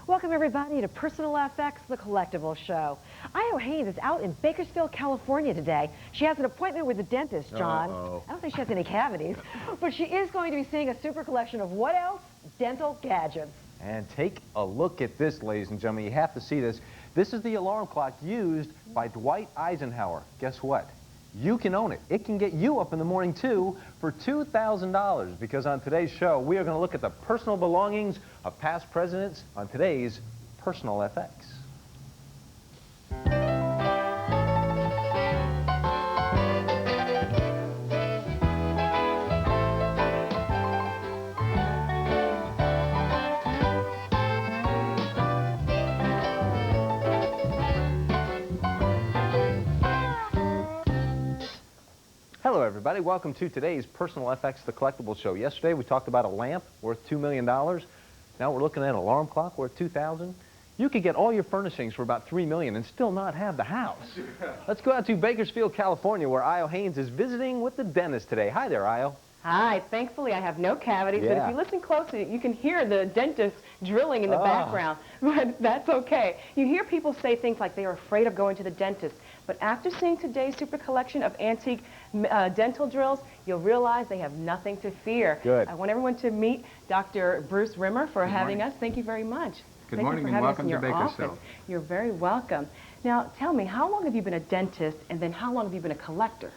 Welcome everybody to Personal FX, the Collectibles Show. Io Haynes is out in Bakersfield, California today. She has an appointment with the dentist, John. I don't think she has any cavities, but she is going to be seeing a super collection of what else? Dental gadgets. And take a look at this, ladies and gentlemen. You have to see this. This is the alarm clock used by Dwight Eisenhower. Guess what? You can own it. It can get you up in the morning, too, for $2,000. Because on today's show, we are going to look at the personal belongings of past presidents on today's Personal FX. Hello everybody, welcome to today's Personal FX, the Collectibles Show. Yesterday we talked about a lamp worth $2 million. Now we're looking at an alarm clock worth $2,000. You could get all your furnishings for about $3 million and still not have the house. Let's go out to Bakersfield, California, where Io Haynes is visiting with the dentist today. Hi there, Io. Hi, thankfully I have no cavities, but if you listen closely, you can hear the dentist drilling in the background, but that's okay. You hear people say things like they are afraid of going to the dentist, but after seeing today's super collection of antique dental drills, you'll realize they have nothing to fear. Good. I want everyone to meet Dr. Bruce Rimmer for having us. Thank you very much. Good morning and welcome to Bakersfield. You're very welcome. Now, tell me, how long have you been a dentist, and then how long have you been a collector?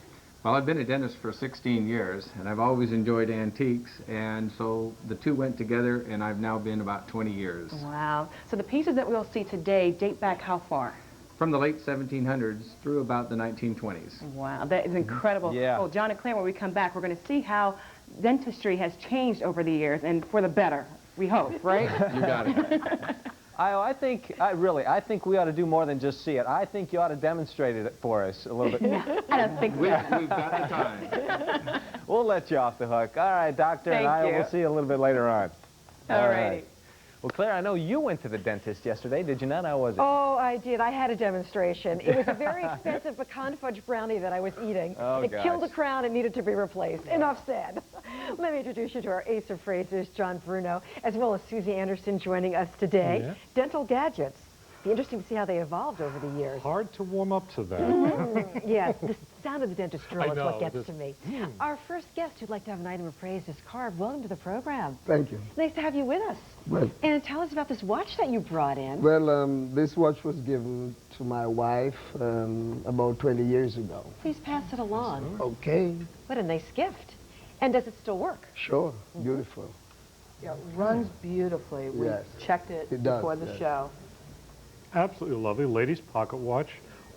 Well, I've been a dentist for 16 years, and I've always enjoyed antiques, and so the two went together, and I've now been about 20 years. Wow. So the pieces that we'll see today date back how far? From the late 1700s through about the 1920s. Wow, that is incredible. Yeah. Well, John and Claire, when we come back, we're going to see how dentistry has changed over the years, and for the better, we hope, right? You got it. Io, I think we ought to do more than just see it. I think you ought to demonstrate it for us a little bit. I don't think so. We've got the time. We'll let you off the hook. All right, Doctor, and Io, we'll see you a little bit later on. All righty. Well, Claire, I know you went to the dentist yesterday, did you not? How was it? Oh, I did. I had a demonstration. It was a very expensive pecan fudge brownie that I was eating. Oh, it killed the crown and needed to be replaced. Enough said. Let me introduce you to our ace of phrases, John Bruno, as well as Susie Anderson joining us today. Yeah. Dental gadgets. Be interesting to see how they evolved over the years. Hard to warm up to that. Yes, the sound of the dentist drill is what know, gets to me. Our first guest who'd like to have an item of praise is Carv. Welcome to the program. Thank you. It's nice to have you with us. Well, And tell us about this watch that you brought in. this watch was given to my wife about 20 years ago. Please pass it along. Okay, What a nice gift. And does it still work? sure, beautiful. Yeah, it runs beautifully. We Yes. checked it, It does, before the yes. show. Absolutely lovely. Ladies' pocket watch.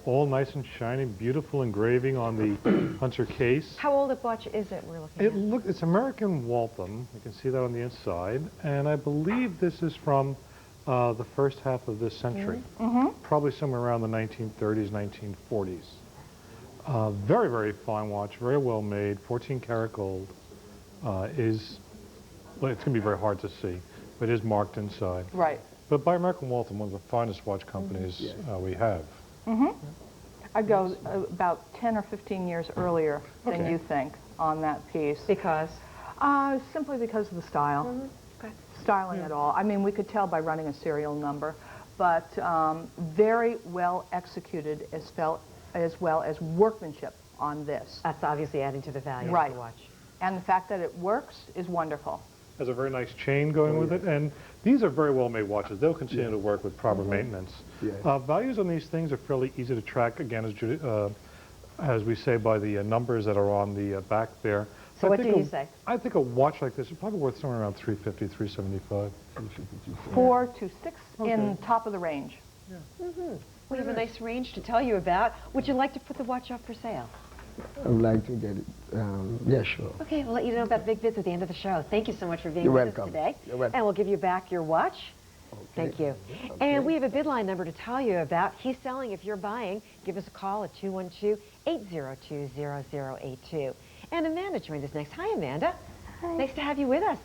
All nice and shiny, beautiful engraving on the Hunter case. How old a watch is it we're looking at? It's American Waltham. You can see that on the inside. And I believe this is from the first half of this century. Probably somewhere around the 1930s, 1940s. Very, very fine watch, very well made. 14 karat gold well, it's going to be very hard to see, but it is marked inside. Right. But by American Waltham, one of the finest watch companies we have. I go about 10 or 15 years earlier than Okay. you think on that piece. Because? Simply because of the style. Styling at all. I mean, we could tell by running a serial number, but very well executed as well as workmanship on this. That's obviously adding to the value Right. of the watch. And the fact that it works is wonderful. Has a very nice chain going with it, and these are very well made watches. They'll continue to work with proper maintenance. Yes. Values on these things are fairly easy to track, again, as we say, by the numbers that are on the back there. So I what do think you say? I think a watch like this is probably worth somewhere around $350, $375. 4 to 6 in top of the range. We have a nice range to tell you about. Would you like to put the watch up for sale? I would like to get it. Yeah, sure. Okay, we'll let you know about the big bids at the end of the show. Thank you so much for being You're with welcome. us today. You're welcome. And we'll give you back your watch. Thank you. And we have a bid line number to tell you about. He's selling. If you're buying, give us a call at 212-802-0082. And Amanda joins us next. Hi, Amanda. Hi. Nice to have you with us.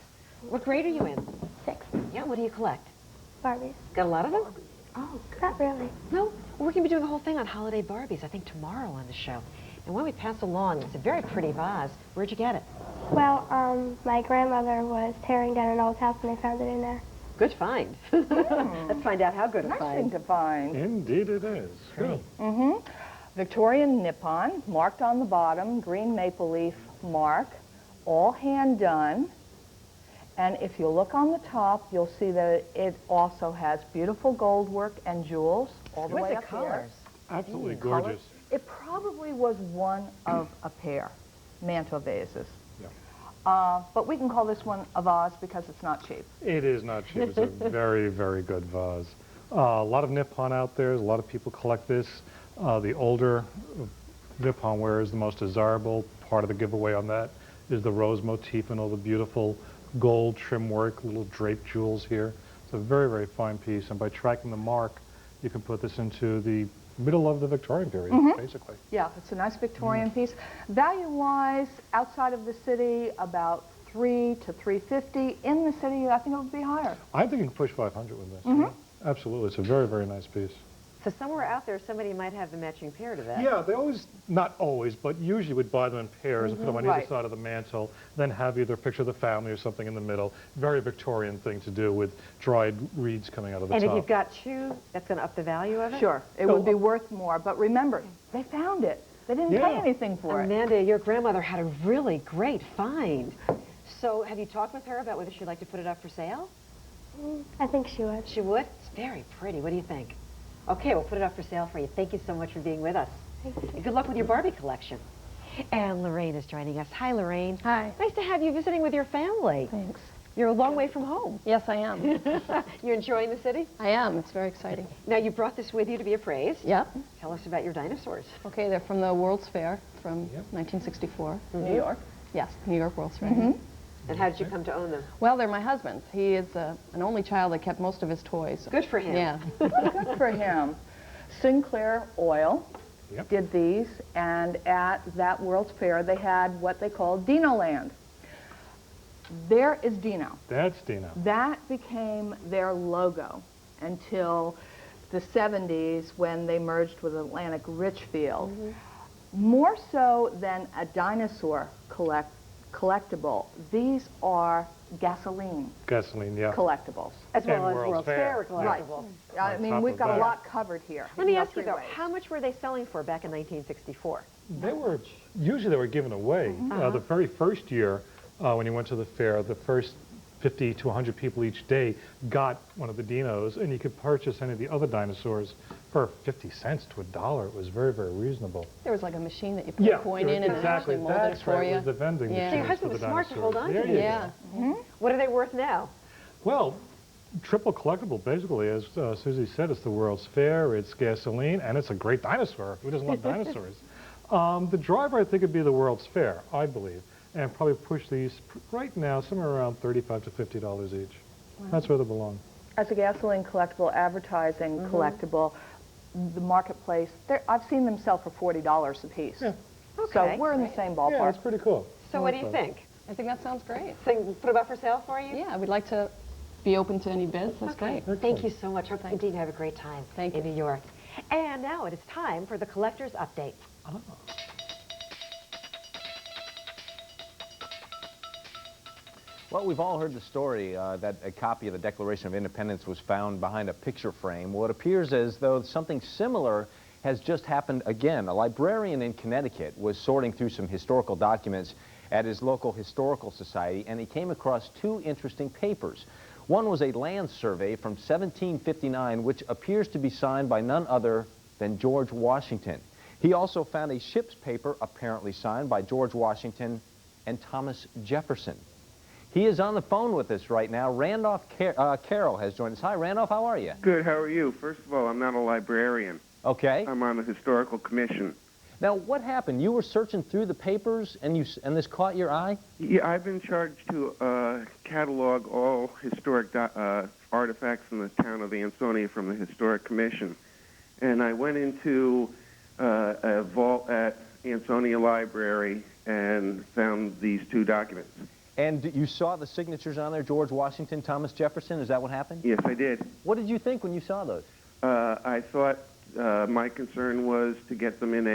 What grade are you in? 6. Yeah, what do you collect? Barbies. Got a lot of them? Oh, not really. No, we're going to be doing a whole thing on holiday Barbies, I think tomorrow on the show. And when we pass along, it's a very pretty vase. Where'd you get it? Well, my grandmother was tearing down an old house and they found it in there. Good find. Let's find out how good a Nice find. thing to find. Indeed it is. Great. Victorian Nippon, marked on the bottom, green maple leaf mark, all hand done. And if you look on the top, you'll see that it also has beautiful gold work and jewels all the way Exquisite up here. colors. Absolutely Colors. gorgeous. It probably was one of a pair, mantle vases. Yeah. But we can call this one a vase because it's not cheap. It is not cheap. It's a very, very good vase. A lot of Nippon out there. A lot of people collect this. The older Nippon ware is the most desirable. Part of the giveaway on that is the rose motif and all the beautiful gold trim work, little draped jewels here. It's a very, very fine piece. And by tracking the mark, you can put this into the middle of the Victorian period, basically. Yeah, it's a nice Victorian piece. Value-wise, outside of the city, about $300 to $350. In the city, I think it would be higher. I think you can push 500 with this. Yeah. Absolutely. It's a very, very nice piece. So somewhere out there, somebody might have the matching pair to that. Yeah, they always, not always, but usually would buy them in pairs and put them on either Right. side of the mantle, then have either a picture of the family or something in the middle. Very Victorian thing to do with dried reeds coming out of the And top. if you've got two, that's going to up the value of it? Sure, it would be worth more. But remember, they found it. They didn't pay Yeah. anything for it. Amanda, your grandmother had a really great find. So have you talked with her about whether she'd like to put it up for sale? I think she would. She would? It's very pretty. What do you think? Okay, we'll put it up for sale for you. Thank you so much for being with us. Thank you. And good luck with your Barbie collection. And Lorraine is joining us. Hi, Lorraine. Hi. Nice to have you visiting with your family. Thanks. You're a long way from home. Yes, I am. You're enjoying the city? I am. It's very exciting. Now, you brought this with you to be appraised. Yep. Tell us about your dinosaurs. Okay, they're from the World's Fair from 1964. New York. Yes, New York World's Fair. And how did you come to own them? Well, they're my husband's. He is an only child that kept most of his toys. Good for him. Yeah. Good for him. Sinclair Oil Yep. did these, and at that World's Fair, they had what they called Dino Land. There is Dino. That's Dino. That became their logo until the 70s when they merged with Atlantic Richfield. More so than a dinosaur collectible, these are gasoline Gasoline, yeah. collectibles. As well And as World's World's Fair. Fair collectibles. I On mean, top we've of got a that. lot covered here. Let me in ask you, three though, ways. how much were they selling for back in 1964? They were, usually they were given away. The very first year, when you went to the fair, the first 50 to 100 people each day got one of the dinos, and you could purchase any of the other dinosaurs for 50 cents to $1. It was very, very reasonable. There was like a machine that you put a coin in and it exactly. actually molded it That's for right, you. was the vending Yeah. So your machines husband for was the smart to hold dinosaurs. on There to you these. Yeah. go. What are they worth now? Well, triple collectible, basically, as Susie said, it's the World's Fair, it's gasoline, and it's a great dinosaur. Who doesn't love dinosaurs? The driver, I think, would be the World's Fair, I believe, and probably push these right now somewhere around $35 to $50 each. That's where they belong. As a gasoline collectible, advertising collectible, the marketplace, I've seen them sell for $40 a piece. Yeah. So Okay. we're in the same Yeah, ballpark. that's pretty cool. So what do you think? I think that sounds great. Think, put them up for sale for you? Yeah, we'd like to be open to any bids. That's Okay. great. Thank you so much. Hope indeed you have a great time Thank in you. New York. And now it is time for the Collector's Update. Well, we've all heard the story that a copy of the Declaration of Independence was found behind a picture frame. Well, it appears as though something similar has just happened again. A librarian in Connecticut was sorting through some historical documents at his local historical society, and he came across two interesting papers. One was a land survey from 1759, which appears to be signed by none other than George Washington. He also found a ship's paper apparently signed by George Washington and Thomas Jefferson. He is on the phone with us right now. Randolph Carroll has joined us. Hi, Randolph. How are you? Good. How are you? First of all, I'm not a librarian. Okay. I'm on the Historical Commission. Now, what happened? You were searching through the papers, and this caught your eye? Yeah, I've been charged to catalog all historic artifacts in the town of Ansonia from the Historic Commission. And I went into a vault at Ansonia Library and found these two documents. And you saw the signatures on there, George Washington, Thomas Jefferson. Is that what happened? Yes, I did. What did you think when you saw those? I thought my concern was to get them in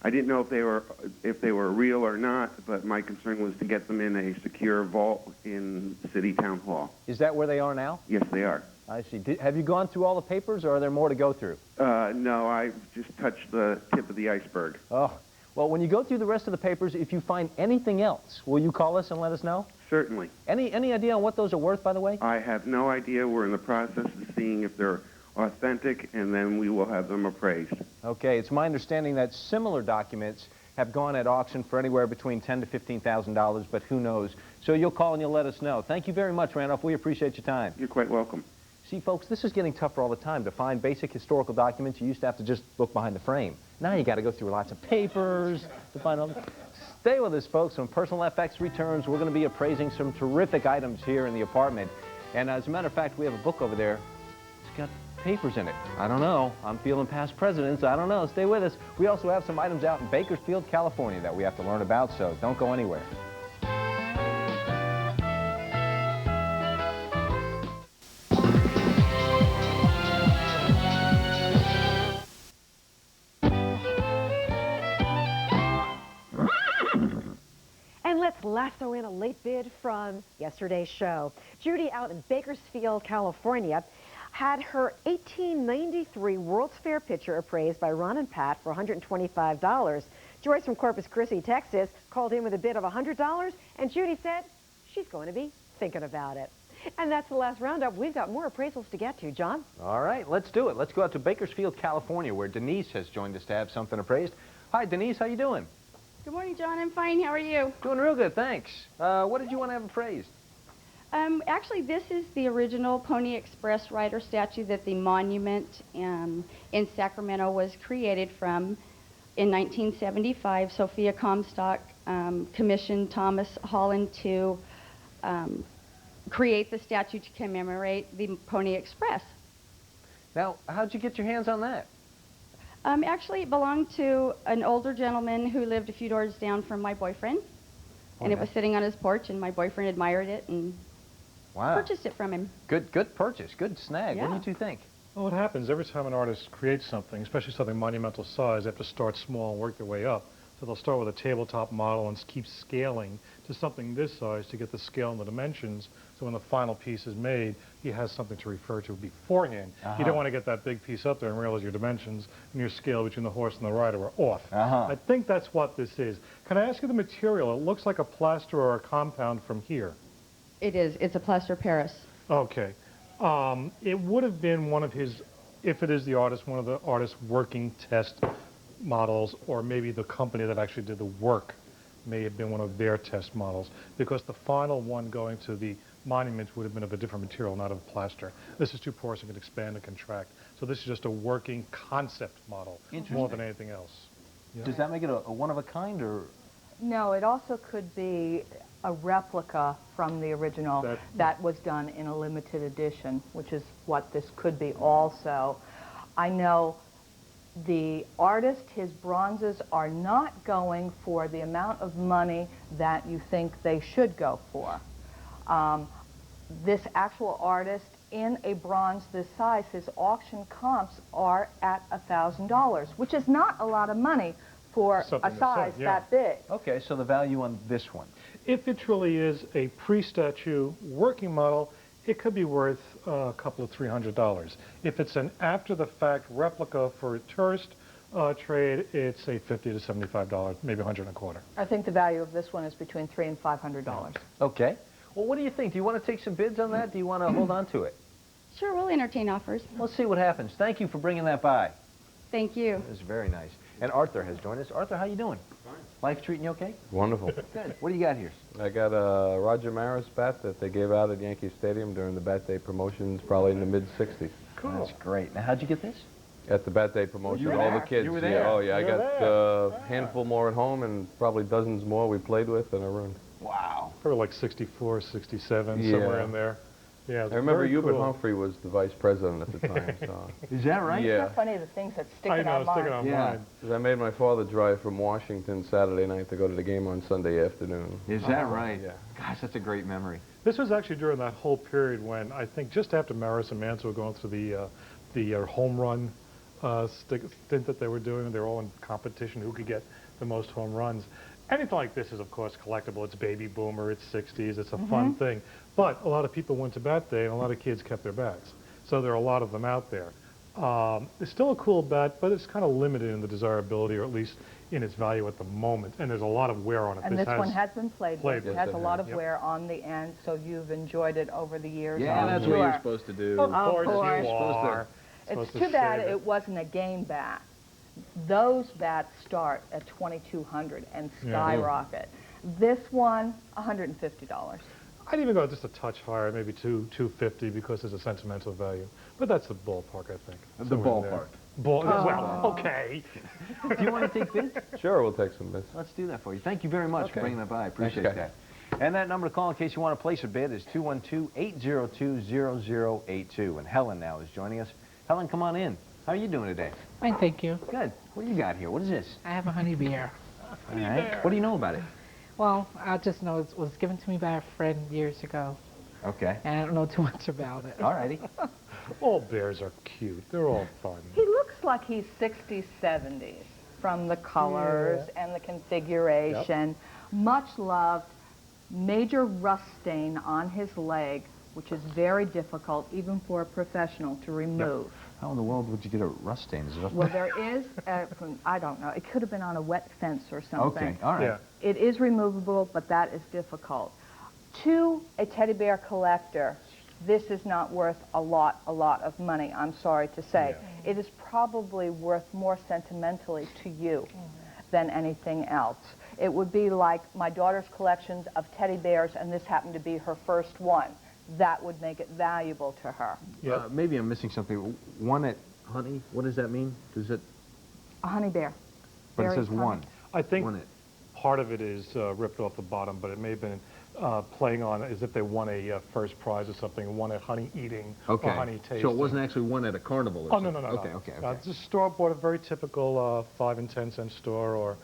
a I didn't know if they were real or not, but my concern was to get them in a secure vault in City Town Hall. Is that where they are now? Yes, they are. I see. Have you gone through all the papers, or are there more to go through? No, I just touched the tip of the iceberg. Oh, well, when you go through the rest of the papers, if you find anything else, will you call us and let us know? Certainly. Any idea on what those are worth, by the way? I have no idea. We're in the process of seeing if they're authentic, and then we will have them appraised. Okay, it's my understanding that similar documents have gone at auction for anywhere between $10,000 to $15,000, but who knows? So you'll call and you'll let us know. Thank you very much, Randolph. We appreciate your time. You're quite welcome. See, folks, this is getting tougher all the time. To find basic historical documents, you used to have to just look behind the frame. Now you got to go through lots of papers to find all the... Stay with us, folks. When Personal FX returns, we're going to be appraising some terrific items here in the apartment. And as a matter of fact, we have a book over there. It's got papers in it. I don't know. I'm feeling past presidents. I don't know. Stay with us. We also have some items out in Bakersfield, California that we have to learn about, so don't go anywhere. And let's lasso in a late bid from yesterday's show. Judy out in Bakersfield, California, had her 1893 World's Fair picture appraised by Ron and Pat for $125. Joyce from Corpus Christi, Texas, called in with a bid of $100, and Judy said she's going to be thinking about it. And that's the last roundup. We've got more appraisals to get to. John? All right, let's do it. Let's go out to Bakersfield, California, where Denise has joined us to have something appraised. Hi, Denise. How you doing? Good morning, John. I'm fine. How are you? Doing real good, thanks. What did you want to have appraised? Actually, this is the original Pony Express rider statue that the monument in Sacramento was created from in 1975. Sophia Comstock commissioned Thomas Holland to create the statue to commemorate the Pony Express. Now, how'd you get your hands on that? Actually, it belonged to an older gentleman who lived a few doors down from my boyfriend. And it was sitting on his porch, and my boyfriend admired it and purchased it from him. Good purchase, good snag. Yeah. What do you two think? Well, what happens every time an artist creates something, especially something monumental size, they have to start small and work their way up. So they'll start with a tabletop model and keep scaling to something this size to get the scale and the dimensions. So when the final piece is made, he has something to refer to beforehand. You don't want to get that big piece up there and realize your dimensions and your scale between the horse and the rider are off. I think that's what this is. Can I ask you the material? It looks like a plaster or a compound from here. It is. It's a plaster Paris. Okay. It would have been one of his, if it is the artist, one of the artist's working test models, or maybe the company that actually did the work may have been one of their test models, because the final one going to the monument would have been of a different material, not of plaster. This is too porous and can expand and contract. So this is just a working concept model more than anything else. Yeah. Does that make it a one-of-a-kind, or? No, it also could be a replica from the original that was done in a limited edition, which is what this could be also. I know the artist, his bronzes are not going for the amount of money that you think they should go for. This actual artist, in a bronze this size, his auction comps are at $1,000, which is not a lot of money for a size that big. Okay, so the value on this one? If it truly is a pre-statue working model, it could be worth a couple of $300. If it's an after-the-fact replica for a tourist trade, it's a $50 to $75, maybe $125. I think the value of this one is between $300 and $500. Okay. Well, what do you think? Do you want to take some bids on that? Do you want to hold on to it? Sure, we'll entertain offers. Let's see what happens. Thank you for bringing that by. Thank you. It was very nice. And Arthur has joined us. Arthur, how you doing? Fine. Life treating you okay? Wonderful. Good. What do you got here? I got a Roger Maris bat that they gave out at Yankee Stadium during the Bat Day promotions, probably in the mid-'60s. Cool. That's great. Now, how'd you get this? At the Bat Day promotion, You were all there. the kids. You were there. Yeah, oh, yeah. You I were got there. a handful more at home and probably dozens more we played with in a room. Wow. Probably like 64, 67, Yeah. somewhere in there. Yeah, I remember Hubert cool. Humphrey was the vice president at the time. So. Is that right? Yeah. Isn't that funny, the things that stick I in know, our sticking mind? on Yeah. mine. 'Cause I made my father drive from Washington Saturday night to go to the game on Sunday afternoon. Is that right? Yeah. Gosh, that's a great memory. This was actually during that whole period when I think just after Maris and Manson were going through the home run stint that they were doing. They were all in competition who could get the most home runs. Anything like this is, of course, collectible. It's baby boomer, it's 60s, it's a fun thing. But a lot of people went to bat day, and a lot of kids kept their bats. So there are a lot of them out there. It's still a cool bat, but it's kind of limited in the desirability, or at least in its value at the moment. And there's a lot of wear on it. And this one has been played with. It has a lot of wear on the end, so you've enjoyed it over the years. Yeah, that's what you're supposed to do. Of course you are. It's too bad it wasn't a game bat. Those bats start at $2,200 and skyrocket. This one, $150. I'd even go just a touch higher, maybe $250, because there's a sentimental value. But that's the ballpark, I think. The ballpark. Well, okay. Do you want to take bids? Sure, we'll take some bids. Let's do that for you. Thank you very much for bringing that by. I appreciate that. And that number to call in case you want to place a bid is 212-802-0082. And Helen now is joining us. Helen, come on in. How are you doing today? Fine, thank you. Good. What do you got here? What is this? I have a honey bear. All right. What do you know about it? Well, I just know it was given to me by a friend years ago. Okay. And I don't know too much about it. All righty. All bears are cute. They're all fun. He looks like he's 60s, 70s from the colors and the configuration. Much loved. Major rust stain on his leg, which is very difficult even for a professional to remove. How in the world would you get a rust stain? Is it Well, there is, I don't know, it could have been on a wet fence or something. Okay, all right. Yeah. It is removable, but that is difficult. To a teddy bear collector, this is not worth a lot of money, I'm sorry to say. Yeah. It is probably worth more sentimentally to you than anything else. It would be like my daughter's collections of teddy bears, and this happened to be her first one. That would make it valuable to her. Yeah. Maybe I'm missing something. One at honey, what does that mean? Does it? A honey bear. But Very it says funny. one. I think One at. part of it is ripped off the bottom, but it may have been playing on as if they won a first prize or something, won a honey eating or honey tasting. So it wasn't actually one at a carnival or something? No. Okay. It's a store bought, a very typical 5 and 10 cent store, or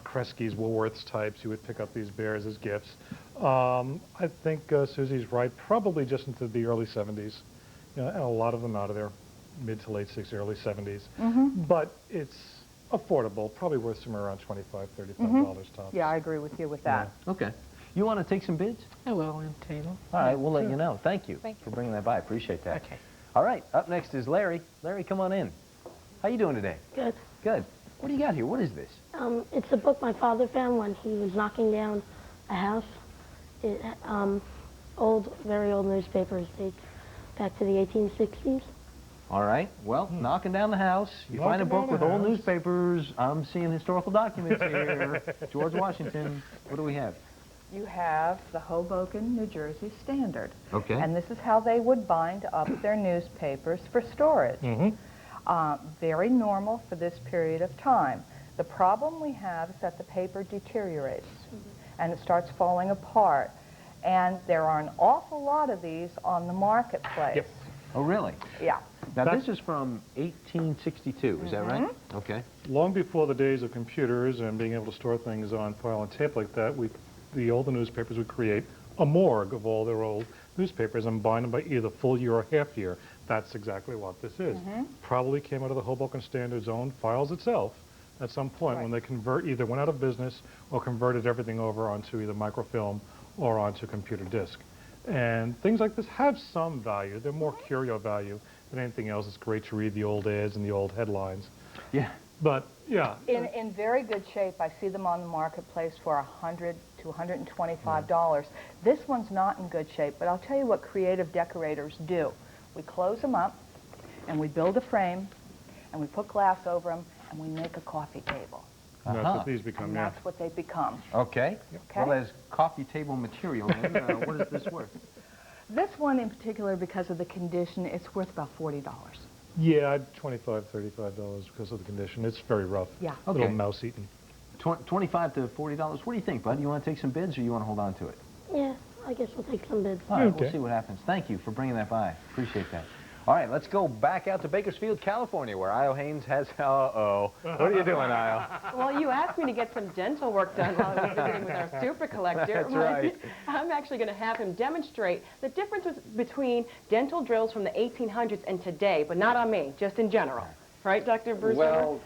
Kresge's, Woolworths types. You would pick up these bears as gifts. I think Susie's right, probably just into the early 70s. You know, and a lot of them out of there, mid to late 60s, early 70s. But it's affordable, probably worth somewhere around $25, $35 tops. Yeah, I agree with you with that. Yeah. Okay. You want to take some bids? I will on the table. All right, we'll let you know. Thank you for bringing that by. I appreciate that. Okay. All right, up next is Larry. Larry, come on in. How you doing today? Good. Good. What do you got here? What is this? It's a book my father found when he was knocking down a house. It, very old newspapers date back to the 1860s. All right. Well, knocking down the house. You find a book with old newspapers. I'm seeing historical documents here. George Washington. What do we have? You have the Hoboken, New Jersey Standard. Okay. And this is how they would bind up their newspapers for storage. Very normal for this period of time. The problem we have is that the paper deteriorates and it starts falling apart. And there are an awful lot of these on the marketplace. Yep. Oh, really? Yeah. Now, this is from 1862, is that right? Okay. Long before the days of computers and being able to store things on file and tape like that, the older newspapers would create a morgue of all their old newspapers and bind them by either full year or half year. That's exactly what this is. Probably came out of the Hoboken Standard's own files itself at some point when they either went out of business or converted everything over onto either microfilm or onto computer disk. And things like this have some value. They're more curio value than anything else. It's great to read the old ads and the old headlines. Yeah. But, yeah. In very good shape. I see them on the marketplace for $100 to $125. This one's not in good shape, but I'll tell you what creative decorators do. We close them up, and we build a frame, and we put glass over them, and we make a coffee table. That's what these become, And that's what they become. Okay. Okay. Well, as coffee table material, then, what is this worth? This one in particular, because of the condition, it's worth about $40. Yeah, $25, $35 because of the condition. It's very rough. Yeah. A little mouse-eaten. $25 to $40. What do you think, bud? You want to take some bids or you want to hold on to it? Yeah, I guess we'll take some bids. All right, we'll see what happens. Thank you for bringing that by. Appreciate that. All right, let's go back out to Bakersfield, California, where Io Haynes has... Uh-oh. What are you doing, Io? Well, you asked me to get some dental work done while I was visiting with our super collector. That's right. I'm actually going to have him demonstrate the difference between dental drills from the 1800s and today, but not on me, just in general. Right, Dr. Bruce? Well,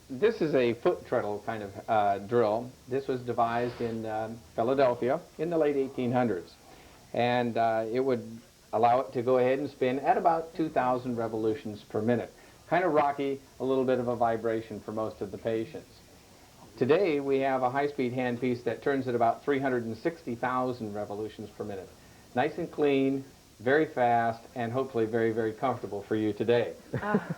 this is a foot treadle kind of drill. This was devised in Philadelphia in the late 1800s. And it would allow it to go ahead and spin at about 2,000 revolutions per minute. Kind of rocky, a little bit of a vibration for most of the patients. Today, we have a high-speed handpiece that turns at about 360,000 revolutions per minute. Nice and clean, very fast, and hopefully very, very comfortable for you today.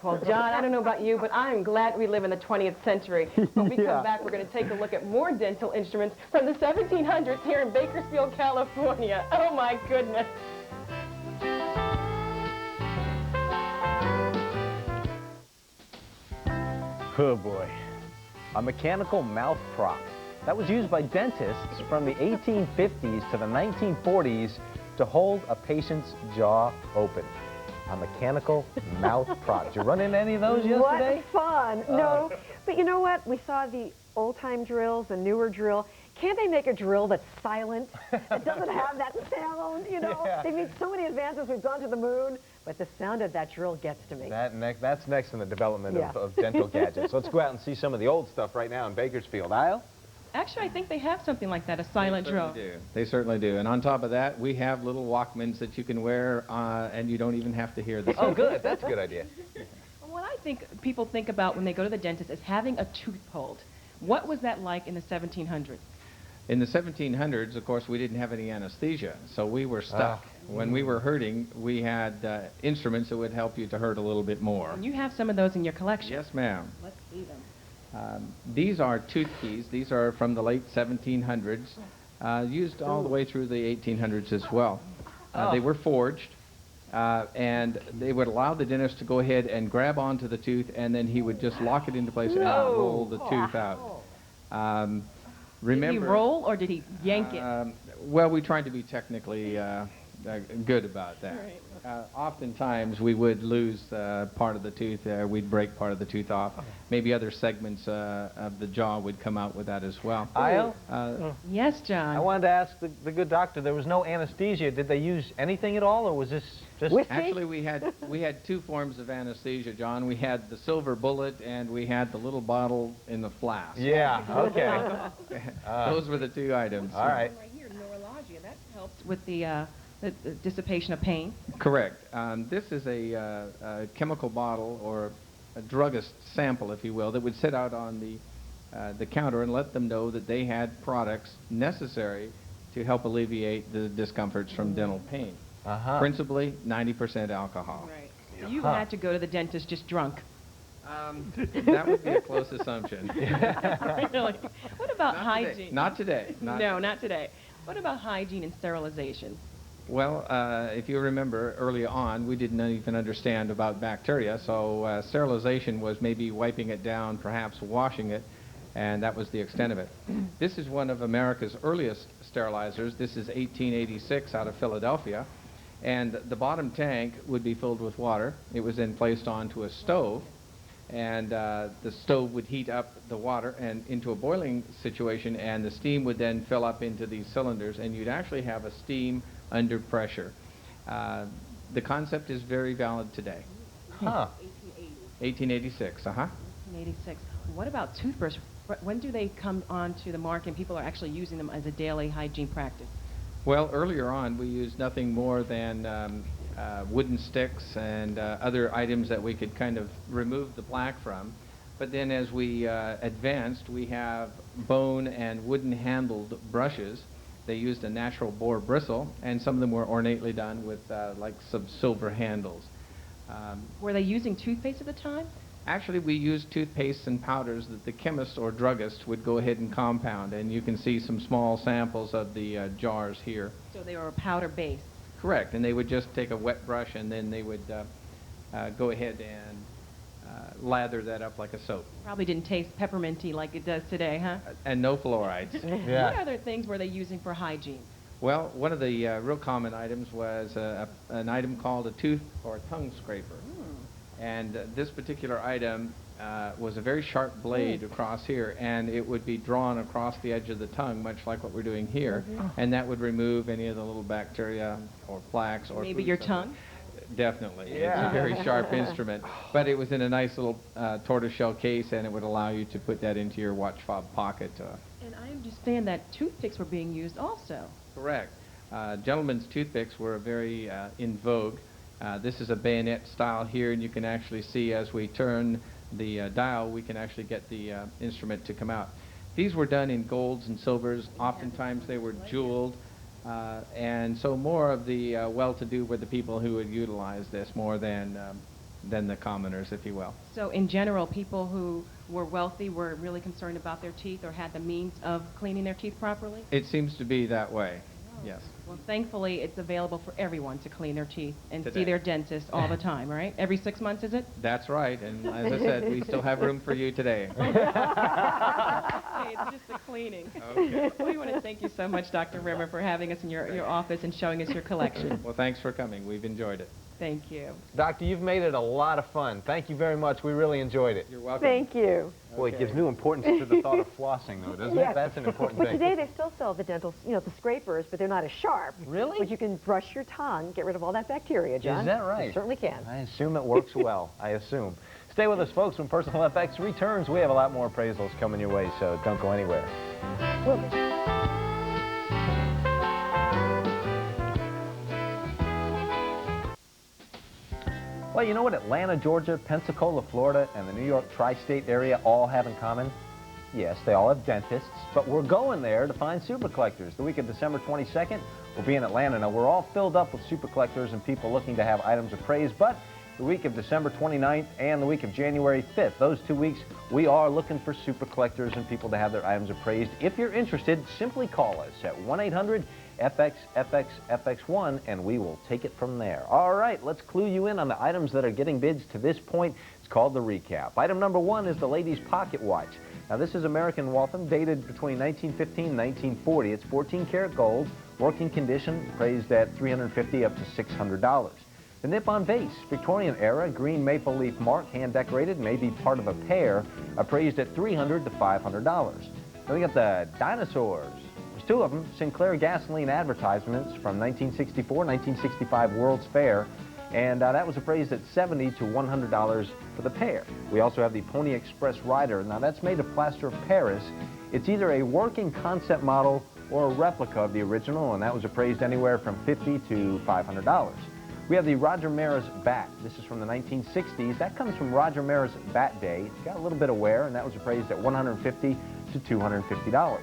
Well, John, I don't know about you, but I'm glad we live in the 20th century. When we come back, we're going to take a look at more dental instruments from the 1700s here in Bakersfield, California. Oh, my goodness. Oh boy, a mechanical mouth prop. That was used by dentists from the 1850s to the 1940s to hold a patient's jaw open. A mechanical mouth prop. Did you run into any of those yesterday? What fun. No, but you know what? We saw the old-time drills, the newer drill. Can't they make a drill that's silent? It doesn't have that sound, you know? Yeah. They've made so many advances. We've gone to the moon, but the sound of that drill gets to me. That's next in the development of dental gadgets. Let's go out and see some of the old stuff right now in Bakersfield. Isle? Actually, I think they have something like that, a silent drill. They certainly do. And on top of that, we have little Walkmans that you can wear, and you don't even have to hear the sound. Oh, good. That's a good idea. What I think people think about when they go to the dentist is having a tooth pulled. What was that like in the 1700s? In the 1700s, of course, we didn't have any anesthesia, so we were stuck. When we were hurting, we had instruments that would help you to hurt a little bit more. And you have some of those in your collection. Yes, ma'am. Let's see them. These are tooth keys. These are from the late 1700s, used all the way through the 1800s as well. They were forged, and they would allow the dentist to go ahead and grab onto the tooth, and then he would just lock it into place and roll the tooth out. Remember, did he roll or did he yank it? Well, we tried to be technically good about that. Right. Oftentimes we would lose part of the tooth. We'd break part of the tooth off. Maybe other segments of the jaw would come out with that as well. Isle? Yes, John. I wanted to ask the good doctor, there was no anesthesia. Did they use anything at all, or was this just... Actually, we had two forms of anesthesia, John. We had the silver bullet, and we had the little bottle in the flask. Yeah, okay. Those were the two items. All right. Right here, neurologia, that helps with the dissipation of pain. Correct. This is a chemical bottle or a druggist sample, if you will, that would sit out on the counter and let them know that they had products necessary to help alleviate the discomforts from dental pain. Principally, 90% alcohol. Right. You had to go to the dentist just drunk. That would be a close assumption. Really? What about hygiene? Not today. No, not today. What about hygiene and sterilization? Well, if you remember early on, we didn't even understand about bacteria, so sterilization was maybe wiping it down, perhaps washing it, and that was the extent of it. This is one of America's earliest sterilizers. This is 1886 out of Philadelphia, and the bottom tank would be filled with water. It was then placed onto a stove, and the stove would heat up the water and into a boiling situation, and the steam would then fill up into these cylinders, and you'd actually have a steam under pressure. The concept is very valid today. 1886, 1886. What about toothbrush? When do they come onto the market and people are actually using them as a daily hygiene practice? Well, earlier on, we used nothing more than wooden sticks and other items that we could kind of remove the plaque from. But then as we advanced, we have bone and wooden handled brushes. They used a natural boar bristle, and some of them were ornately done with like some silver handles. Were they using toothpaste at the time? Actually, we used toothpastes and powders that the chemist or druggist would go ahead and compound, and you can see some small samples of the jars here. So they were powder based. Correct, and they would just take a wet brush and then they would go ahead and lather that up like a soap. Probably didn't taste pepperminty like it does today, huh? And no fluorides. What other things were they using for hygiene? Well, one of the real common items was an item called a tooth or a tongue scraper. And this particular item was a very sharp blade across here, and it would be drawn across the edge of the tongue, much like what we're doing here, and that would remove any of the little bacteria or plaques or maybe your tongue? Definitely. Yeah. It's a very sharp instrument. But it was in a nice little tortoiseshell case, and it would allow you to put that into your watch fob pocket. And I understand that toothpicks were being used also. Correct. Gentlemen's toothpicks were very in vogue. This is a bayonet style here, and you can actually see as we turn the dial, we can actually get the instrument to come out. These were done in golds and silvers. Oftentimes they were jeweled. And so more of the well-to-do were the people who would utilize this more than the commoners, if you will. So in general, people who were wealthy were really concerned about their teeth or had the means of cleaning their teeth properly? It seems to be that way, yes. Well, thankfully, it's available for everyone to clean their teeth and Today. see their dentist all the time, right? Every 6 months, is it? That's right, and as I said, we still have room for you today. Hey, it's just the cleaning. Okay. We want to thank you so much, Dr. Rimmer, for having us in your office and showing us your collection. Well, thanks for coming. We've enjoyed it. Thank you. Doctor, you've made it a lot of fun. Thank you very much. We really enjoyed it. You're welcome. Thank you. Boy, it gives new importance to the thought of flossing, though, doesn't it? That's an important Well, thing. today they still sell the dental, the scrapers, but they're not as sharp. Really? But you can brush your tongue, get rid of all that bacteria, John. Is that right? You certainly can. I assume it works well. I assume. Stay with us, folks. When Personal FX returns, we have a lot more appraisals coming your way, so don't go anywhere. Well, you know what Atlanta, Georgia, Pensacola, Florida, and the New York tri-state area all have in common? Yes, they all have dentists, but we're going there to find super collectors. The week of December 22nd, we'll be in Atlanta. Now, we're all filled up with super collectors and people looking to have items appraised, but the week of December 29th and the week of January 5th, those 2 weeks, we are looking for super collectors and people to have their items appraised. If you're interested, simply call us at 1-800-FX-FX-FX1, and we will take it from there. All right, let's clue you in on the items that are getting bids to this point. It's called the recap. Item number 1 is the ladies' pocket watch. Now, this is American Waltham, dated between 1915 and 1940. It's 14-karat gold, working condition, appraised at $350 up to $600. The Nippon vase, Victorian era, green maple leaf mark, hand decorated, may be part of a pair, appraised at $300 to $500. Then we got the dinosaurs. There's 2 of them, Sinclair gasoline advertisements from 1964, 1965 World's Fair, and that was appraised at $70 to $100 for the pair. We also have the Pony Express Rider. Now, that's made of plaster of Paris. It's either a working concept model or a replica of the original, and that was appraised anywhere from $50 to $500. We have the Roger Maris bat. This is from the 1960s. That comes from Roger Maris Bat Day. It's got a little bit of wear, and that was appraised at $150 to $250.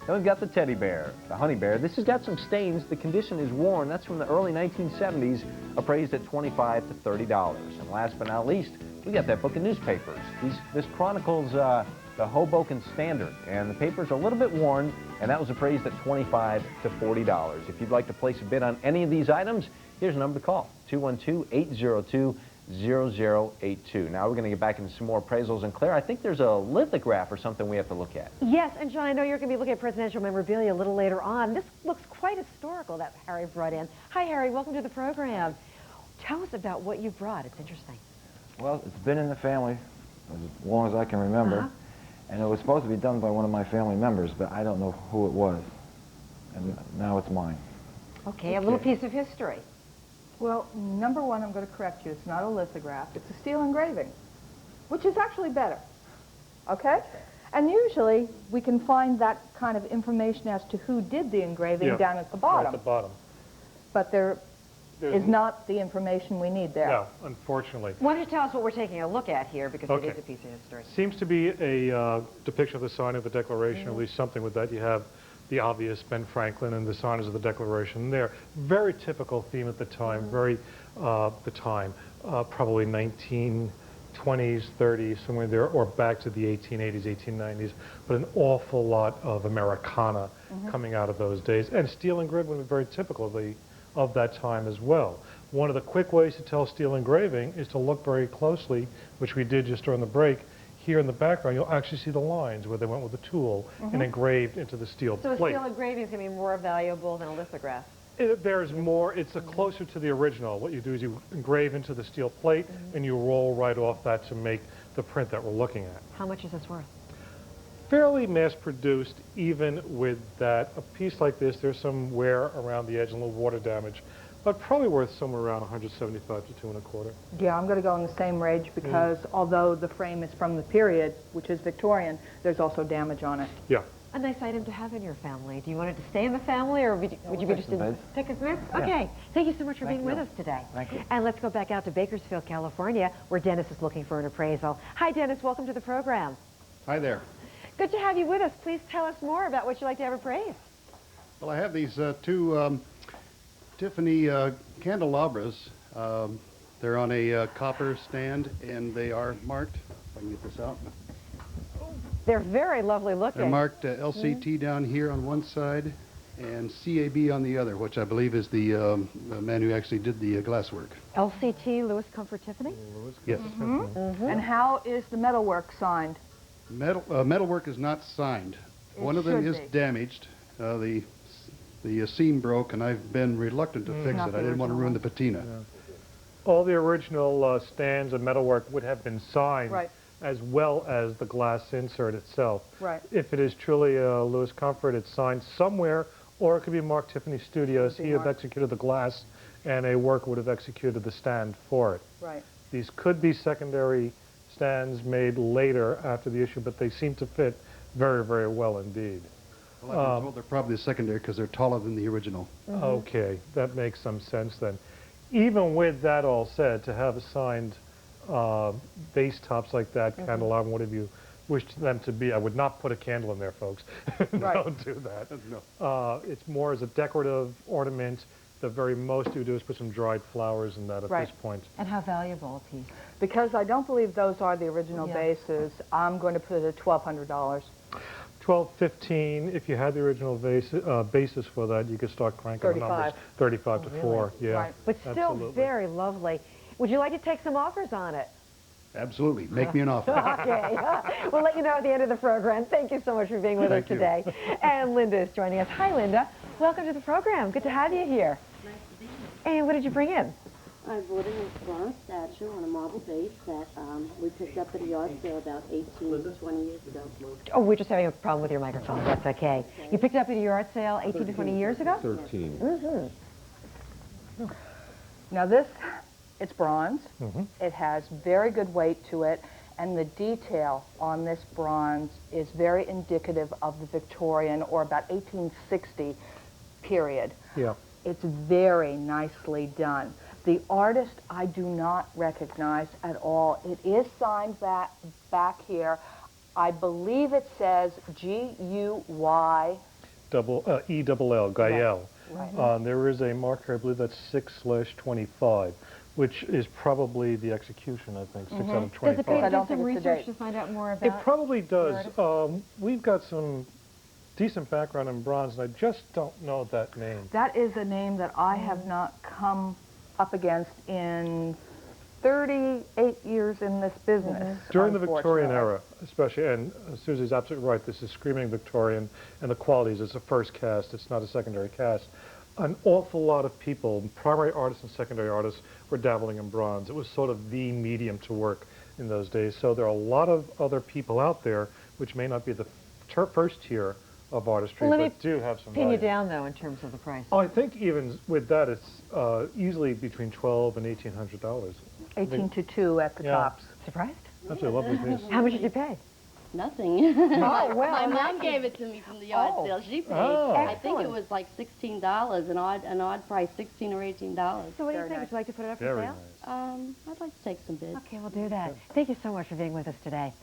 Then we've got the teddy bear, the honey bear. This has got some stains. The condition is worn. That's from the early 1970s, appraised at $25 to $30. And last but not least, we got that book of newspapers. This chronicles the Hoboken Standard, and the paper's a little bit worn, and that was appraised at $25 to $40. If you'd like to place a bid on any of these items, here's a number to call, 212-802-0082. Now we're going to get back into some more appraisals. And Claire, I think there's a lithograph or something we have to look at. Yes, and John, I know you're going to be looking at presidential memorabilia a little later on. This looks quite historical that Harry brought in. Hi, Harry. Welcome to the program. Tell us about what you brought. It's interesting. Well, it's been in the family as long as I can remember. And it was supposed to be done by one of my family members, but I don't know who it was. And now it's mine. Okay, a little piece of history. Well, number 1, I'm going to correct you. It's not a lithograph. It's a steel engraving, which is actually better. Okay? And usually, we can find that kind of information as to who did the engraving down at the bottom. At the bottom. But there is not the information we need there. No, unfortunately. Why don't you tell us what we're taking a look at here, because it is a piece of history. Seems to be a depiction of the signing of the Declaration, at least something with that. You have the obvious Ben Franklin and the signers of the Declaration there. Very typical theme at the time, probably 1920s, 30s, somewhere there, or back to the 1880s, 1890s, but an awful lot of Americana coming out of those days. And steel engraving was very typical of that time as well. One of the quick ways to tell steel engraving is to look very closely, which we did just during the break. Here in the background, you'll actually see the lines where they went with the tool and engraved into the steel plate. So a steel engraving is going to be more valuable than a lithograph? There's more. It's closer to the original. What you do is you engrave into the steel plate and you roll right off that to make the print that we're looking at. How much is this worth? Fairly mass-produced, even with that. A piece like this, there's some wear around the edge and a little water damage. but probably worth somewhere around 175 to 225. Yeah, I'm going to go in the same range because although the frame is from the period, which is Victorian, there's also damage on it. Yeah. A nice item to have in your family. Do you want it to stay in the family, or would you be interested in taking some bits? Okay. Thank you so much for being with us today. Thank you. And let's go back out to Bakersfield, California, where Dennis is looking for an appraisal. Hi, Dennis. Welcome to the program. Hi there. Good to have you with us. Please tell us more about what you'd like to have appraised. Well, I have these two Tiffany candelabras. They're on a copper stand, and they are marked. If I can get this out. They're very lovely looking. They're marked LCT down here on one side and CAB on the other, which I believe is the man who actually did the glasswork. LCT, Lewis Comfort Tiffany? Yes. And how is the metalwork signed? Metalwork is not signed. One of them is damaged. The seam broke, and I've been reluctant to fix it. I didn't want to ruin the patina. Yeah. All the original stands and metalwork would have been signed, as well as the glass insert itself. Right. If it is truly Lewis Comfort, it's signed somewhere, or it could be marked Tiffany Studios. He have executed the glass, and a worker would have executed the stand for it. Right. These could be secondary stands made later after the issue, but they seem to fit very, very well indeed. Well, I've been told they're probably secondary because they're taller than the original. Okay, that makes some sense then. Even with that all said, to have assigned base tops like that, candelabra, whatever you wish them to be, I would not put a candle in there, folks. Don't do that. No. It's more as a decorative ornament. The very most you do is put some dried flowers in that at this point. And how valuable a piece? Because I don't believe those are the original bases, I'm going to put it at $1,200. $12.15. If you had the original basis for that, you could start cranking the numbers. 35 to 4. Yeah. Right. But still very lovely. Would you like to take some offers on it? Absolutely. Make me an offer. Okay. We'll let you know at the end of the program. Thank you so much for being with us today. And Linda is joining us. Hi, Linda. Welcome to the program. Good to have you here. Nice to be here. And what did you bring in? I bought a bronze statue on a marble base that we picked up at a yard sale about 18 to 20 years ago. Oh, we're just having a problem with your microphone. That's okay. You picked it up at a yard sale 18 to 20 years ago? 13. Now this, it's bronze. It has very good weight to it, and the detail on this bronze is very indicative of the Victorian or about 1860 period. Yeah. It's very nicely done. The artist I do not recognize at all. It is signed back here. I believe it says G-U-Y. E-double-L, Gael. Right. There is a marker, I believe that's 6/25, which is probably the execution, I think, 6 out of 25. Does it pay to do some research to find out more about it? Probably does. We've got some decent background in bronze, and I just don't know that name. That is a name that I have not come up against in 38 years in this business. During the Victorian era, especially, and Susie's absolutely right, this is screaming Victorian, and the qualities, it's a first cast, it's not a secondary cast. An awful lot of people, primary artists and secondary artists, were dabbling in bronze. It was sort of the medium to work in those days. So there are a lot of other people out there which may not be the first tier of artistry, but do have some pin value. you down, though, in terms of the price. Oh, I think even with that, it's easily between $1,200 and $1,800. 18 to 2 at the tops. Surprised? That's a lovely piece. How much did you pay? Nothing. Oh, well. My mom gave it to me from the yard sale. She paid. I think it was like $16, an odd price, $16 or $18. So what do you think? Would you like to put it up for sale? I'd like to take some bids. Okay, we'll do that. Thank you so much for being with us today.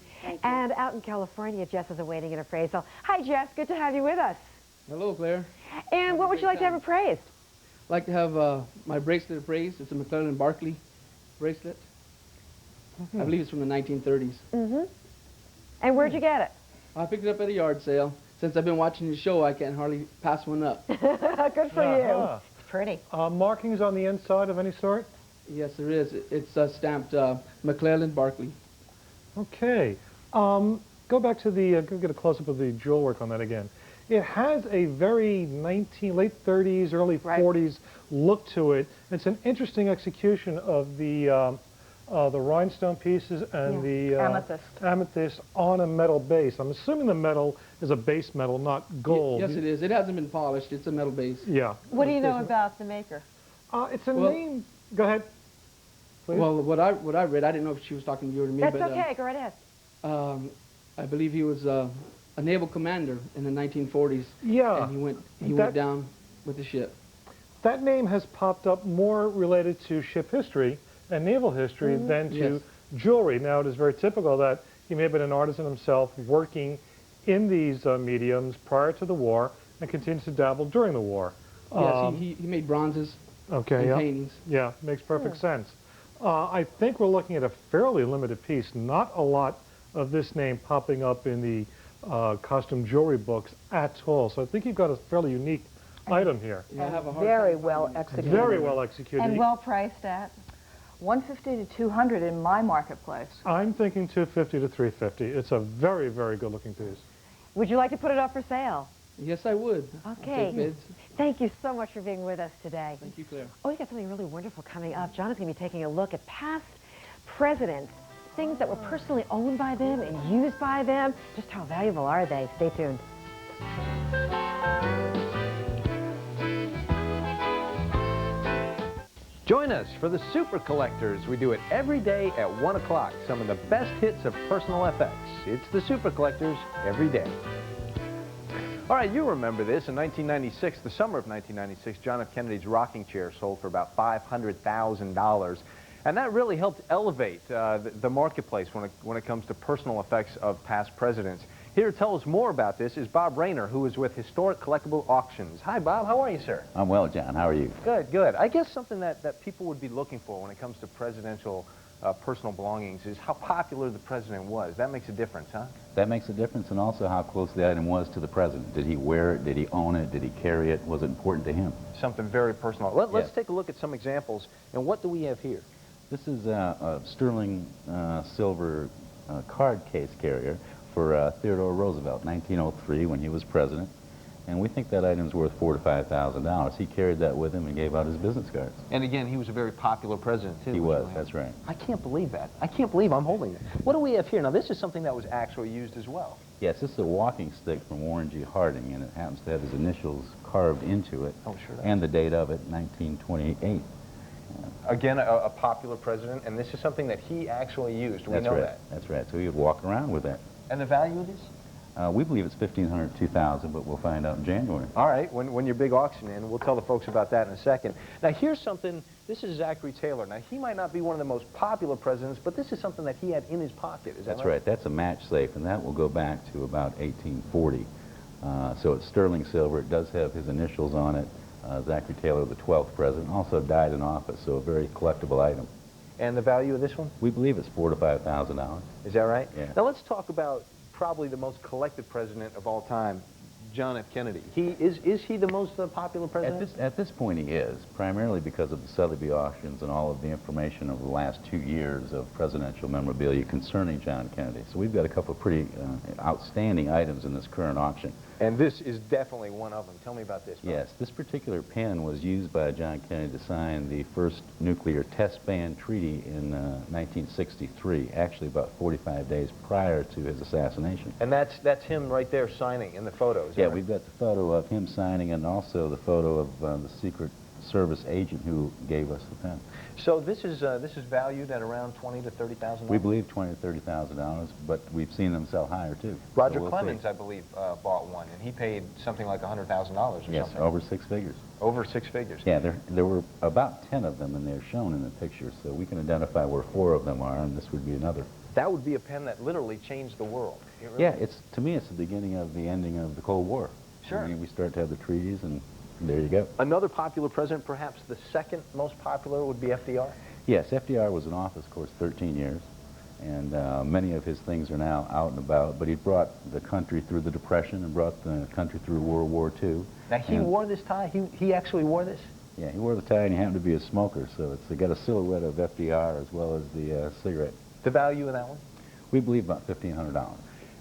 And out in California, Jess is awaiting an appraisal. Hi, Jess. Good to have you with us. Hello, Claire. And what would you like to have appraised? I'd like to have my bracelet appraised. It's a McClellan Barkley bracelet. I believe it's from the 1930s. And where'd you get it? I picked it up at a yard sale. Since I've been watching the show, I can't hardly pass one up. Good for you. It's pretty. Markings on the inside of any sort? Yes, there is. It's stamped McClellan Barkley. Okay. Go back to the, go get a close-up of the jewel work on that again. It has a very late 30s, early 40s look to it. It's an interesting execution of the rhinestone pieces and the amethyst on a metal base. I'm assuming the metal is a base metal, not gold. Yes, it is. It hasn't been polished. It's a metal base. Yeah. What do you know about the maker? It's a Well- name. Go ahead. Please. Well, what I read, I didn't know if she was talking to you or to me, That's but okay. Go right ahead. I believe he was a naval commander in the 1940s. Yeah. And he went down with the ship. That name has popped up more related to ship history and naval history than to jewelry. Now, it is very typical that he may have been an artisan himself working in these mediums prior to the war and continues to dabble during the war. Yes, he made bronzes and paintings. Yeah, makes perfect sense. I think we're looking at a fairly limited piece, not a lot of this name popping up in the costume jewelry books at all. So I think you've got a fairly unique item here. Yeah, I have a hard Very time well finding it. executed. Very well executed. And well priced at? 150 to 200 in my marketplace. I'm thinking 250 to 350. It's a very, very good looking piece. Would you like to put it up for sale? Yes, I would. Okay. I'll take bids. Thank you so much for being with us today. Thank you, Claire. Oh, we've got something really wonderful coming up. John is going to be taking a look at past presidents, things that were personally owned by them and used by them. Just how valuable are they? Stay tuned. Join us for the Super Collectors. We do it every day at 1 o'clock. Some of the best hits of personal FX. It's the Super Collectors every day. All right, you remember this. In 1996, the summer of 1996, John F. Kennedy's rocking chair sold for about $500,000. And that really helped elevate the marketplace when it comes to personal effects of past presidents. Here to tell us more about this is Bob Rayner, who is with Historic Collectible Auctions. Hi, Bob. How are you, sir? I'm well, John. How are you? Good, good. I guess something that people would be looking for when it comes to presidential personal belongings is how popular the president was. That makes a difference, huh? That makes a difference, and also how close the item was to the president. Did he wear it? Did he own it? Did he carry it? Was it important to him? Something very personal. Let's take a look at some examples. And what do we have here? This is a sterling silver card case carrier for Theodore Roosevelt, 1903, when he was president. And we think that item's worth $4,000 to $5,000. He carried that with him and gave out his business cards. And again, he was a very popular president, too. He was, that's right. I can't believe that. I can't believe I'm holding it. What do we have here? Now, this is something that was actually used as well. Yes, this is a walking stick from Warren G. Harding, and it happens to have his initials carved into it. Oh, sure. And the date of it, 1928. Again, a popular president, and this is something that he actually used. We know that. That's right. So he would walk around with that. And the value of this? We believe it's $1,500 to $2,000, but we'll find out in January. All right, when your big auction ends, we'll tell the folks about that in a second. Now, here's something. This is Zachary Taylor. Now, he might not be one of the most popular presidents, but this is something that he had in his pocket. Is that right? That's right. That's a match safe, and that will go back to about 1840. So it's sterling silver. It does have his initials on it. Zachary Taylor, the 12th president, also died in office, so a very collectible item. And the value of this one? We believe it's $4,000 to $5,000. Is that right? Yeah. Now, let's talk about probably the most collected president of all time, John F. Kennedy. Is he the most popular president? At this point he is, primarily because of the Sotheby's auctions and all of the information over the last 2 years of presidential memorabilia concerning John Kennedy. So we've got a couple of pretty outstanding items in this current auction. And this is definitely one of them. Tell me about this, Bob. Yes, this particular pen was used by John Kennedy to sign the first nuclear test ban treaty in 1963, actually about 45 days prior to his assassination. And that's him right there signing in the photos. Yeah, we've got the photo of him signing and also the photo of the Secret Service agent who gave us the pen. So this is valued at around $20,000 to $30,000. We believe $20,000 to $30,000, but we've seen them sell higher too. Roger So we'll Clemens, see. I believe, bought one, and he paid something like $100,000 or yes, something. over 6 figures. Over 6 figures. Yeah, there were about 10 of them, and they're shown in the picture, so we can identify where 4 of them are, and this would be another. That would be a pen that literally changed the world. Yeah, to me, it's the beginning of the ending of the Cold War. Sure. I mean, we start to have the treaties, and there you go. Another popular president, perhaps the second most popular, would be FDR? Yes, FDR was in office, of course, 13 years, and many of his things are now out and about, but he brought the country through the Depression and brought the country through World War II. Now, he wore this tie? He actually wore this? Yeah, he wore the tie, and he happened to be a smoker, so it's got a silhouette of FDR as well as the cigarette. The value of that one? We believe about $1,500.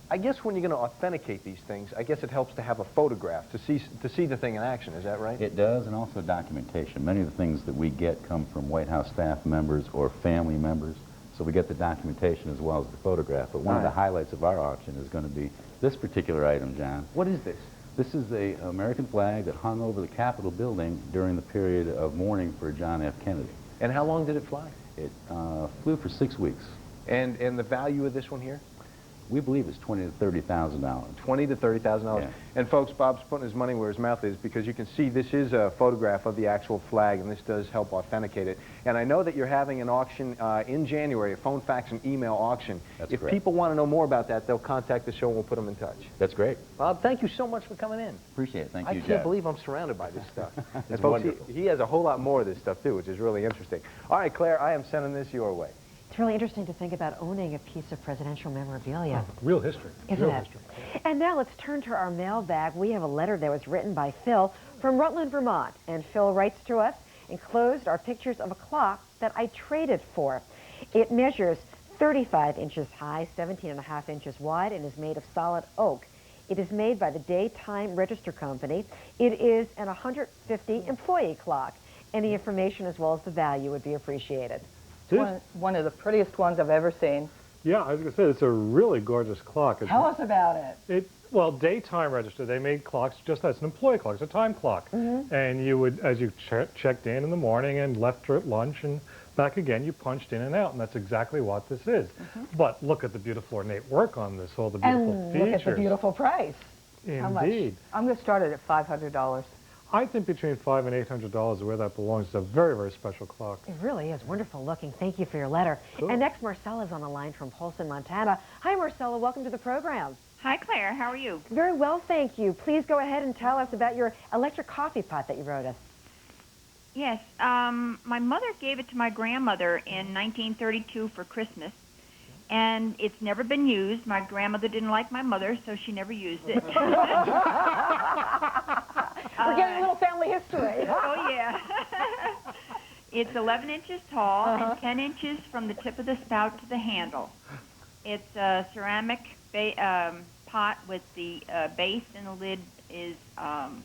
I guess when you're going to authenticate these things, I guess it helps to have a photograph to see the thing in action. Is that right? It does, and also documentation. Many of the things that we get come from White House staff members or family members, so we get the documentation as well as the photograph. But one of the highlights of our auction is going to be this particular item, John. What is this? This is the American flag that hung over the Capitol building during the period of mourning for John F. Kennedy. And how long did it fly? It flew for 6 weeks. And the value of this one here? We believe it's $20,000 to $30,000. $20,000 to $30,000. Yeah. And folks, Bob's putting his money where his mouth is, because you can see this is a photograph of the actual flag, and this does help authenticate it. And I know that you're having an auction in January, a phone, fax, and email auction. That's if correct. people want to know more about that, they'll contact the show and we'll put them in touch. That's great. Bob, thank you so much for coming in. Appreciate it. Thank I you, can't Jack. believe I'm surrounded by this stuff. It's And folks, wonderful. he has a whole lot more of this stuff too, which is really interesting. All right, Claire, I am sending this your way. It's really interesting to think about owning a piece of presidential memorabilia. Real history. Isn't Real it? history. And now let's turn to our mailbag. We have a letter that was written by Phil from Rutland, Vermont. And Phil writes to us, enclosed are pictures of a clock that I traded for. It measures 35 inches high, 17.5 inches wide, and is made of solid oak. It is made by the Daytime Register Company. It is an 150-employee clock. Any information as well as the value would be appreciated. One of the prettiest ones I've ever seen. Yeah, I was going to say, it's a really gorgeous clock. Tell us about it. Well, Daytime Register, they made clocks just as an employee clock. It's a time clock. And you would, as you checked in the morning and left at lunch and back again, you punched in and out, and that's exactly what this is. But look at the beautiful ornate work on this, all the beautiful features. And look at the beautiful price. Indeed. How much? I'm going to start it at $500. I think between $500 and $800 is where that belongs. It's a very, very special clock. It really is wonderful looking. Thank you for your letter. Cool. And next, Marcella's on the line from Polson, Montana. Hi, Marcella. Welcome to the program. Hi, Claire. How are you? Very well, thank you. Please go ahead and tell us about your electric coffee pot that you wrote us. Yes. My mother gave it to my grandmother in 1932 for Christmas, and it's never been used. My grandmother didn't like my mother, so she never used it. We're getting a little family history. Oh, yeah. It's 11 inches tall and 10 inches from the tip of the spout to the handle. It's a ceramic pot with the base and the lid is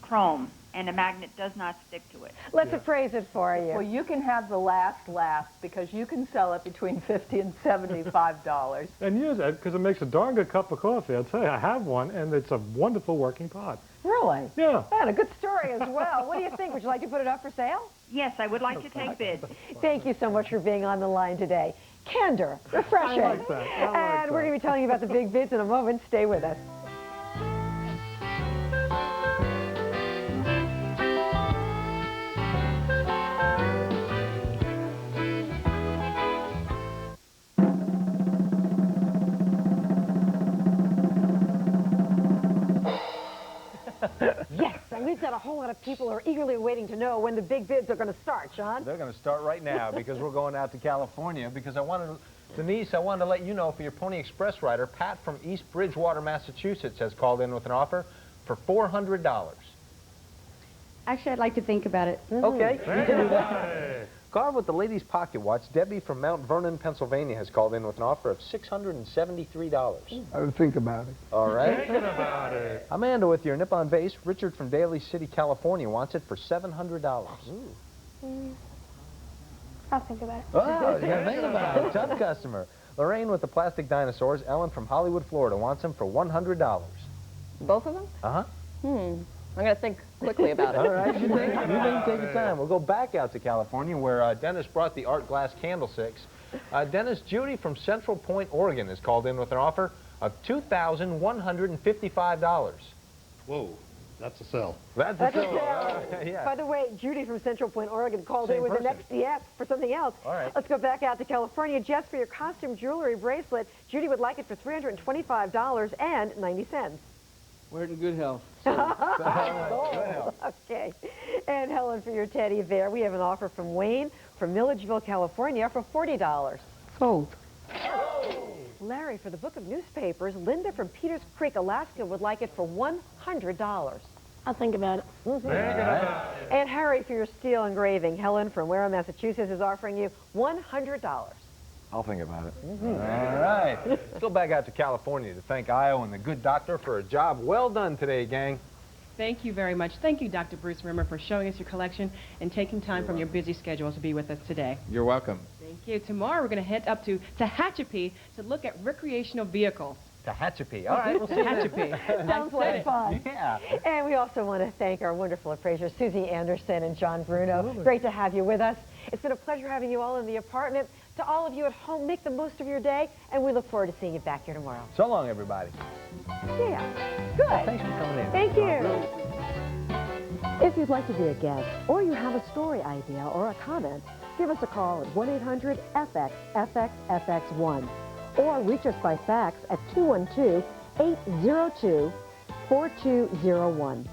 chrome, and the magnet does not stick to it. Let's appraise it for you. Well, you can have the last laugh because you can sell it between $50 and $75. And use it because it makes a darn good cup of coffee. I'll tell you, I have one, and it's a wonderful working pot. Really? Yeah. And a good story as well. What do you think? Would you like to put it up for sale? Yes, I would like to take bids. Thank you so much for being on the line today. Candor, refreshing. I like that. And we're going to be telling you about the big bids in a moment. Stay with us. Yes, and we've got a whole lot of people who are eagerly waiting to know when the big bids are going to start, John. They're going to start right now because we're going out to California because Denise, I wanted to let you know for your Pony Express rider, Pat from East Bridgewater, Massachusetts has called in with an offer for $400. Actually, I'd like to think about it. Okay, you can do that. Carved with the lady's pocket watch, Debbie from Mount Vernon, Pennsylvania has called in with an offer of $673. I'll think about it. All right. Thinking about it. Amanda with your Nippon base, Richard from Daly City, California wants it for $700. I'll think about it. Oh, you gotta think about it. Tough customer. Lorraine with the plastic dinosaurs, Ellen from Hollywood, Florida wants them for $100. Both of them? Uh-huh. I'm going to think quickly about it. All right, you think, take your time. We'll go back out to California where Dennis brought the art glass candlesticks. Dennis, Judy from Central Point, Oregon has called in with an offer of $2,155. Whoa, that's a sell. That's a sell. Yeah. By the way, Judy from Central Point, Oregon called in Same with person. an XDS for something else. All right. Let's go back out to California. Jess, for your costume jewelry bracelet, Judy would like it for $325.90. Wear it in good health. Okay. And Helen, for your teddy bear, we have an offer from Wayne from Milledgeville, California for $40. Sold. Larry, for the book of newspapers, Linda from Peters Creek, Alaska, would like it for $100. I'll think about it. And Harry, for your steel engraving, Helen from Wareham, Massachusetts, is offering you $100. I'll think about it. All right. Let's go back out to California to thank Io and the good doctor for a job well done today, gang. Thank you very much. Thank you, Dr. Bruce Rimmer, for showing us your collection and taking time from your busy schedule to be with us today. You're welcome. Thank you. Tomorrow we're going to head up to Tehachapi to look at recreational vehicles. Tehachapi. All right, we'll see you then. Tehachapi. Sounds like fun. Yeah. And we also want to thank our wonderful appraisers, Susie Anderson and John Bruno. Great to have you with us. It's been a pleasure having you all in the apartment. To all of you at home, make the most of your day, and we look forward to seeing you back here tomorrow. So long, everybody. Yeah. Good. Thanks for coming in. Thank you. If you'd like to be a guest, or you have a story idea or a comment, give us a call at 1-800-FX-FXFX1, or reach us by fax at 212-802-4201.